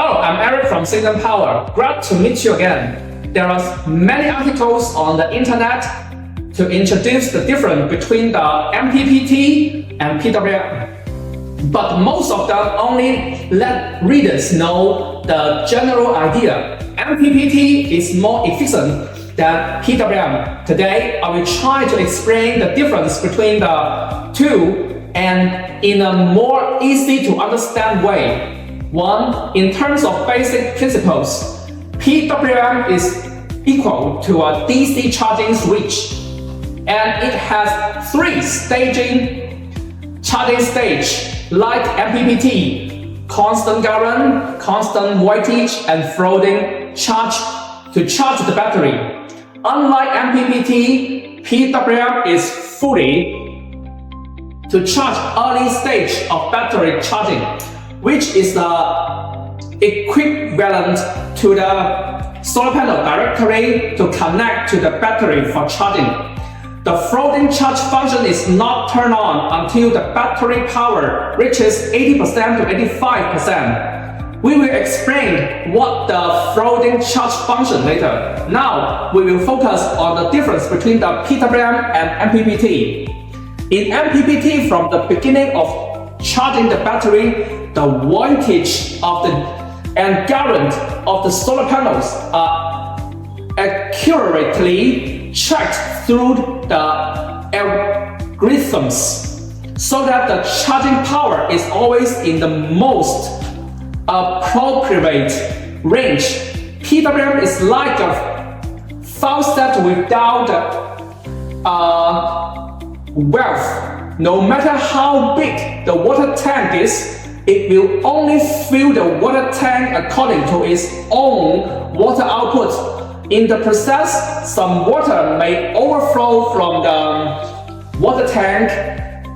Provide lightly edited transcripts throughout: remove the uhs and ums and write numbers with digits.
Hello, I'm Eric from XINDUN POWER. Glad to meet you again. There are many articles on the internet to introduce the difference between the MPPT and PWM. But most of them only let readers know the general idea. MPPT is more efficient than PWM. Today, I will try to explain the difference between the two and in a more easy to understand way. 1. In terms of basic principles, PWM is equal to a DC charging switch, and it has 3 charging stage like MPPT: constant current, constant voltage, and floating charge to charge the battery. Unlike MPPT, PWM is fully to charge early stage of battery charging, which is the equivalent to the solar panel directly to connect to the battery for charging. The floating charge function is not turned on until the battery power reaches 80% to 85%. We will explain what the floating charge function later. Now, we will focus on the difference between the PWM and MPPT. In MPPT, from the beginning of charging the battery, the voltage of and current of the solar panels are accurately checked through the algorithms, so that the charging power is always in the most appropriate range. PWM is like a faucet without valve. No matter how big the water tank is, it will only fill the water tank according to its own water output. In the process, some water may overflow from the water tank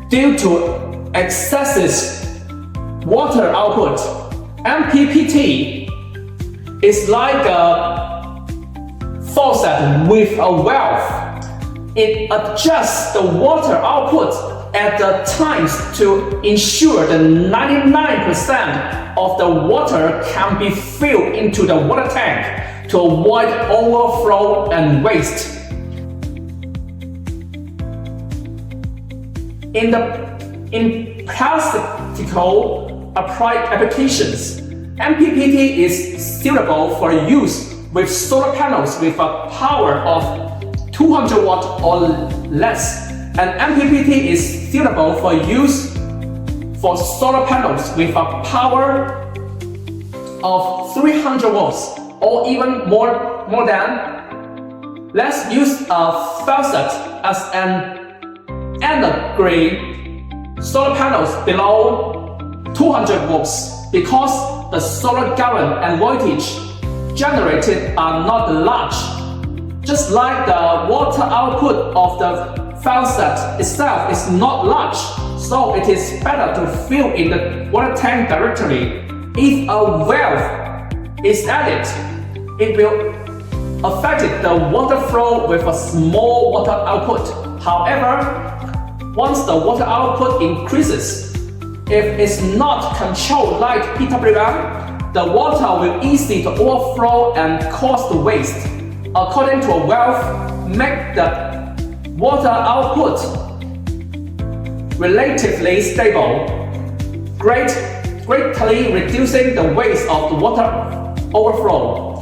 due to excessive water output. MPPT is like a faucet with a valve. It adjusts the water output at the times to ensure that 99% of the water can be filled into the water tank to avoid overflow and waste. In practical applications, MPPT is suitable for use with solar panels with a power of 200 watts or less, and MPPT is suitable for use for solar panels with a power of 300 watts or even more than. Let's use a faucet as an analogy. Solar panels below 200 watts because the solar current and voltage generated are not large. Just like the water output of the faucet itself is not large, so it is better to fill in the water tank directly. If a valve is added, it will affect the water flow with a small water output. However, once the water output increases, if it's not controlled like PWM, the water will easily overflow and cause the waste. According to a valve, make the water output relatively stable, greatly reducing the waste of the water overflow.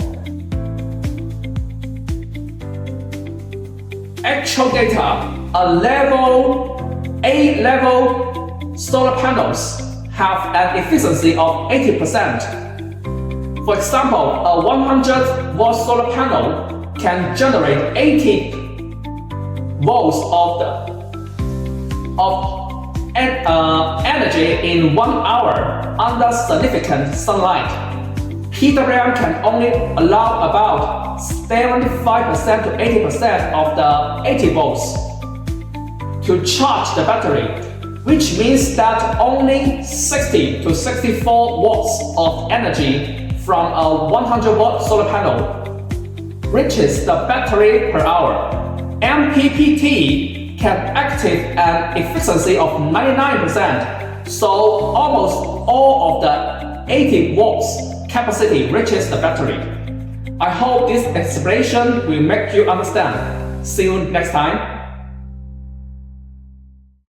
Actual data, A-level solar panels have an efficiency of 80%. For example, a 100-watt solar panel can generate 80 volts of energy in 1 hour under significant sunlight. PWM can only allow about 75% to 80% of the 80 volts to charge the battery, which means that only 60 to 64 watts of energy from a 100-watt solar panel reaches the battery per hour. MPPT can active an efficiency of 99%, so almost all of the 80 watts capacity reaches the battery. I hope this explanation will make you understand. See you next time.